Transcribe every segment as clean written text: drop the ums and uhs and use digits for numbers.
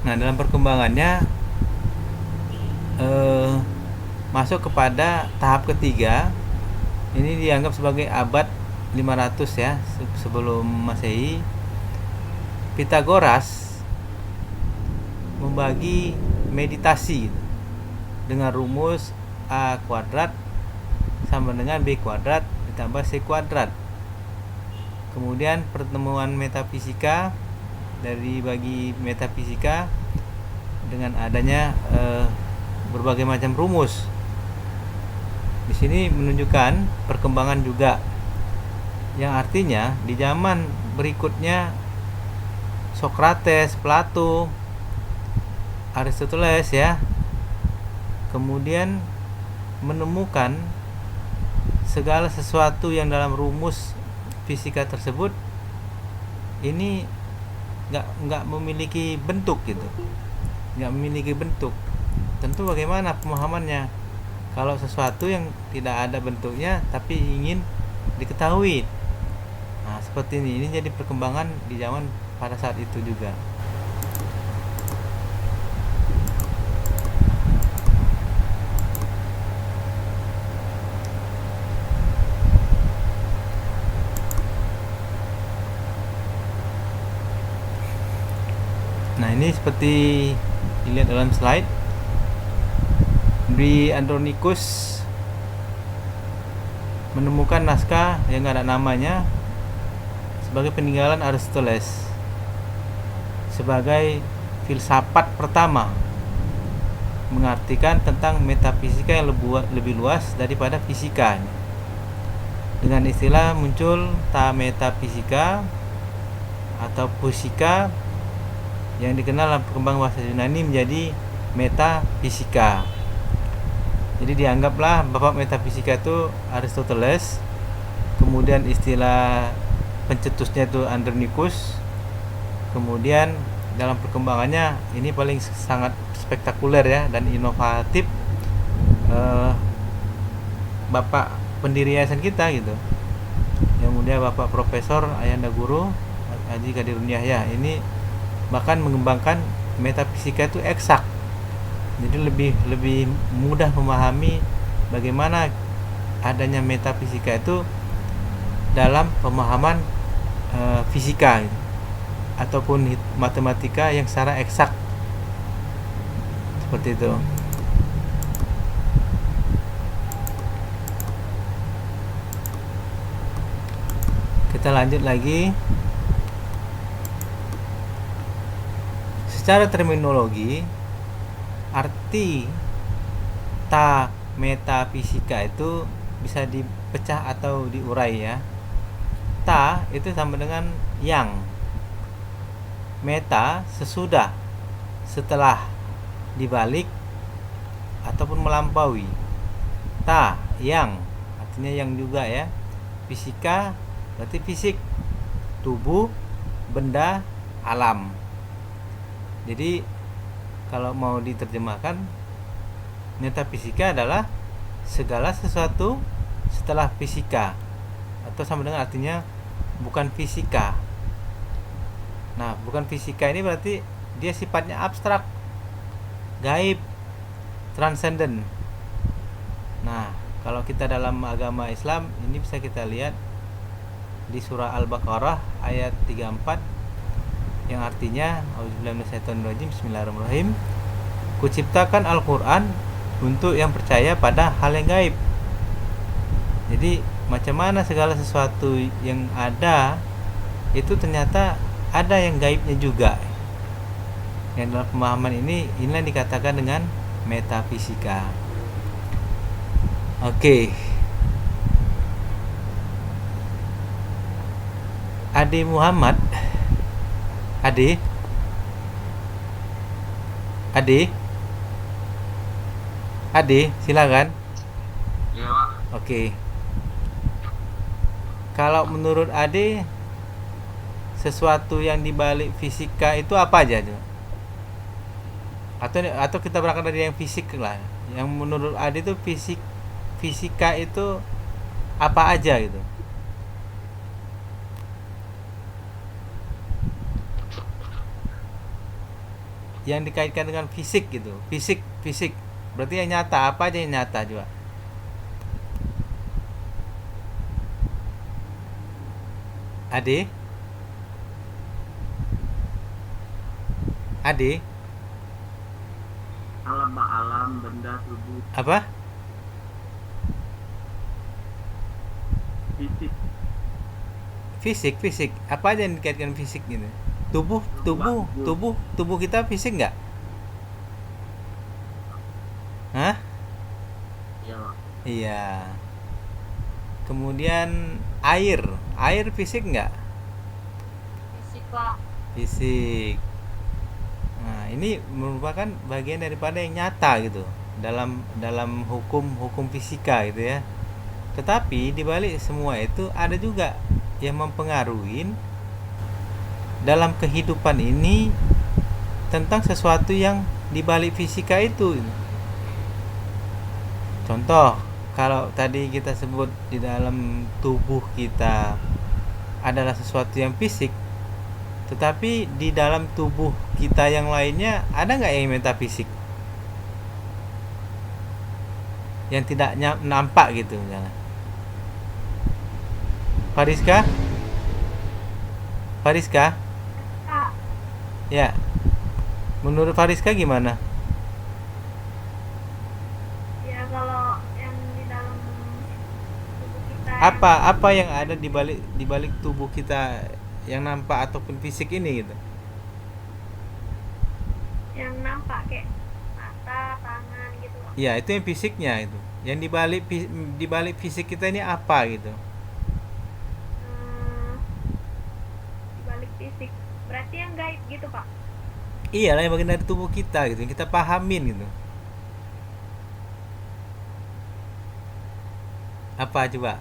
Nah, dalam perkembangannya eh, masuk kepada tahap ketiga. Ini dianggap sebagai abad 500 ya sebelum Masehi. Pitagoras membagi meditasi dengan rumus A kuadrat sama dengan B kuadrat ditambah C kuadrat. Kemudian pertemuan metafisika dari bagi metafisika dengan adanya berbagai macam rumus. Di sini menunjukkan perkembangan juga, yang artinya di zaman berikutnya Sokrates, Plato, Aristoteles ya, kemudian menemukan segala sesuatu yang dalam rumus fisika tersebut ini nggak memiliki bentuk gitu, nggak memiliki bentuk. Tentu bagaimana pemahamannya kalau sesuatu yang tidak ada bentuknya tapi ingin diketahui. Nah, seperti ini jadi perkembangan di zaman pada saat itu juga. Nah, ini seperti dilihat dalam slide. Di Andronicus menemukan naskah yang nggak ada namanya sebagai peninggalan Aristoteles sebagai filsafat pertama, mengartikan tentang metafisika yang lebih luas daripada fisika. Dengan istilah muncul ta metafisika atau pusika yang dikenal dalam perkembangan bahasa Yunani menjadi metafisika. Jadi dianggaplah bapak metafisika itu Aristoteles, kemudian istilah pencetusnya itu Andronicus, kemudian dalam perkembangannya ini paling sangat spektakuler ya dan inovatif, bapak pendiri yayasan kita gitu, yang mulia Bapak Profesor Ayanda Guru Haji Qadirun Yahya ini bahkan mengembangkan metafisika itu eksak. Jadi lebih mudah memahami bagaimana adanya metafisika itu dalam pemahaman fisika gitu, ataupun matematika yang secara eksak seperti itu. Kita lanjut lagi. Secara terminologi, arti ta metafisika itu bisa dipecah atau diurai ya. Ta itu sama dengan yang, meta sesudah, setelah, dibalik ataupun melampaui. Ta yang artinya yang juga ya. Fisika berarti fisik, tubuh, benda, alam. Jadi kalau mau diterjemahkan, metafisika adalah segala sesuatu setelah fisika, atau sama dengan artinya bukan fisika. Nah, bukan fisika ini berarti dia sifatnya abstrak, gaib, transenden. Nah, kalau kita dalam agama Islam ini bisa kita lihat di surah Al-Baqarah ayat 34 yang artinya auzubillahi minasyaitonirrajim, bismillahirrahmanirrahim. Kuciptakan Al-Qur'an untuk yang percaya pada hal yang gaib. Jadi macam mana segala sesuatu yang ada itu ternyata ada yang gaibnya juga. Yang dalam pemahaman ini inilah dikatakan dengan metafisika. Oke. Ade Muhammad, Ade, silakan. Iya, Pak. Oke. Kalau menurut Ade, sesuatu yang dibalik fisika itu apa aja tuh? Atau kita berangkat dari yang fisik lah. Yang menurut Ade itu fisika itu apa aja gitu? yang dikaitkan dengan fisik gitu, fisik fisik berarti yang nyata, apa aja yang nyata juga. Ade, ade, Alam Pak, alam benda tubuh apa? fisik. Fisik fisik apa aja yang dikaitkan fisik gitu. Tubuh Tubuh Pak, tubuh tubuh. tubuh tubuh kita fisik nggak? Hah? Iya Pak. Iya. Kemudian air, air fisik nggak? Fisik Pak. Fisik. Nah, ini merupakan bagian daripada yang nyata gitu dalam dalam hukum hukum fisika gitu ya. Tetapi di balik semua itu ada juga yang mempengaruhi dalam kehidupan ini tentang sesuatu yang di balik fisika itu. Contoh, kalau tadi kita sebut di dalam tubuh kita adalah sesuatu yang fisik, tetapi di dalam tubuh kita yang lainnya ada nggak yang metafisik? Yang tidak nampak gitu misalnya. Fariska? Fariska? Kak, Ya. Menurut Fariska gimana? ya kalau yang di dalam tubuh kita Apa yang ada di balik tubuh kita yang nampak ataupun fisik ini gitu? yang nampak kayak mata, tangan gitu Pak. Ya, itu yang fisiknya itu. Yang di balik fisik kita ini apa gitu? Hmm, di balik fisik. Berarti yang gaib gitu Pak. Iya lah, yang bagian dari tubuh kita gitu, yang kita pahamin gitu. Apa coba?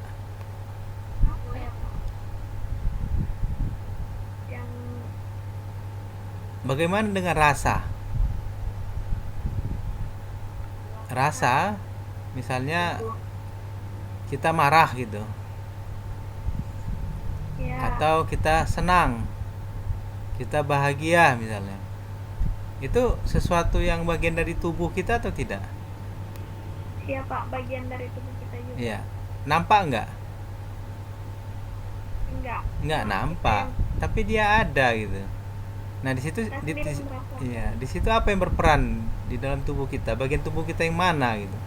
Apa ya Pak? Yang Bagaimana dengan rasa? Rasa, misalnya tubuh. kita marah gitu, Ya, atau kita senang, kita bahagia misalnya. Itu sesuatu yang bagian dari tubuh kita atau tidak? iya Pak, bagian dari tubuh kita juga. Iya. Nampak nggak? Enggak. Nggak Cuma nampak, kita tapi dia ada gitu. Nah, di situ kita sendiri merasa. iya, di situ apa yang berperan di dalam tubuh kita? Bagian tubuh kita yang mana gitu?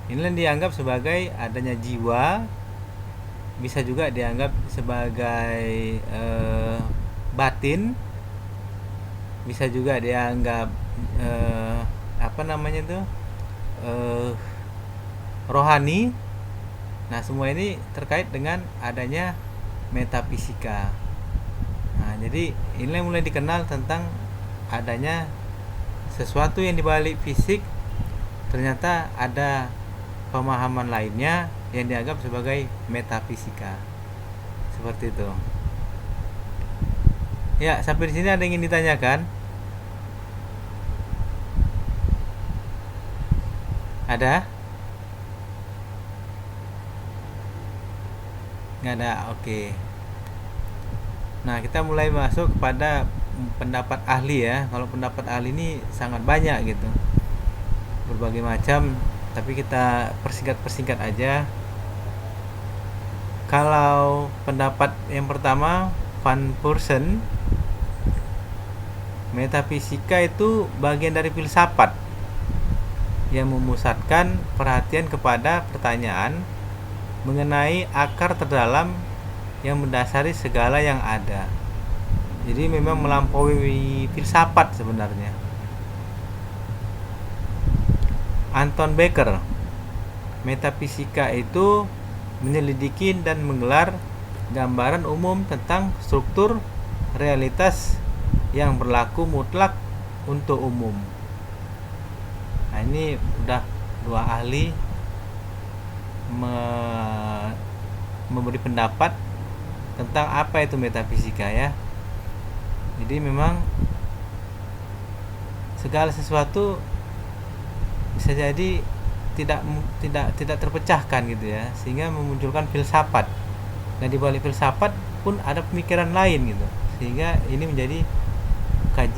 Inilah yang dianggap sebagai adanya jiwa, bisa juga dianggap sebagai batin, bisa juga dianggap apa namanya tuh eh, rohani. Nah, semua ini terkait dengan adanya metafisika. Nah, jadi inilah yang mulai dikenal tentang adanya sesuatu yang dibalik fisik, ternyata ada pemahaman lainnya yang dianggap sebagai metafisika. Seperti itu. Ya, sampai di sini ada yang ingin ditanyakan? Ada? Nggak ada. Oke. Nah, kita mulai masuk kepada pendapat ahli ya. Kalau pendapat ahli ini sangat banyak gitu, berbagai macam. Tapi kita persingkat aja. Kalau pendapat yang pertama, Van Persen, metafisika itu bagian dari filsafat yang memusatkan perhatian kepada pertanyaan mengenai akar terdalam yang mendasari segala yang ada. Jadi memang melampaui filsafat sebenarnya. Anton Becker, metafisika itu menyelidiki dan menggelar gambaran umum tentang struktur realitas yang berlaku mutlak untuk umum. Nah, ini udah dua ahli memberi pendapat tentang apa itu metafisika ya. Jadi memang segala sesuatu bisa jadi tidak terpecahkan gitu ya, sehingga memunculkan filsafat. Dan di balik filsafat pun ada pemikiran lain gitu, sehingga ini menjadi kajian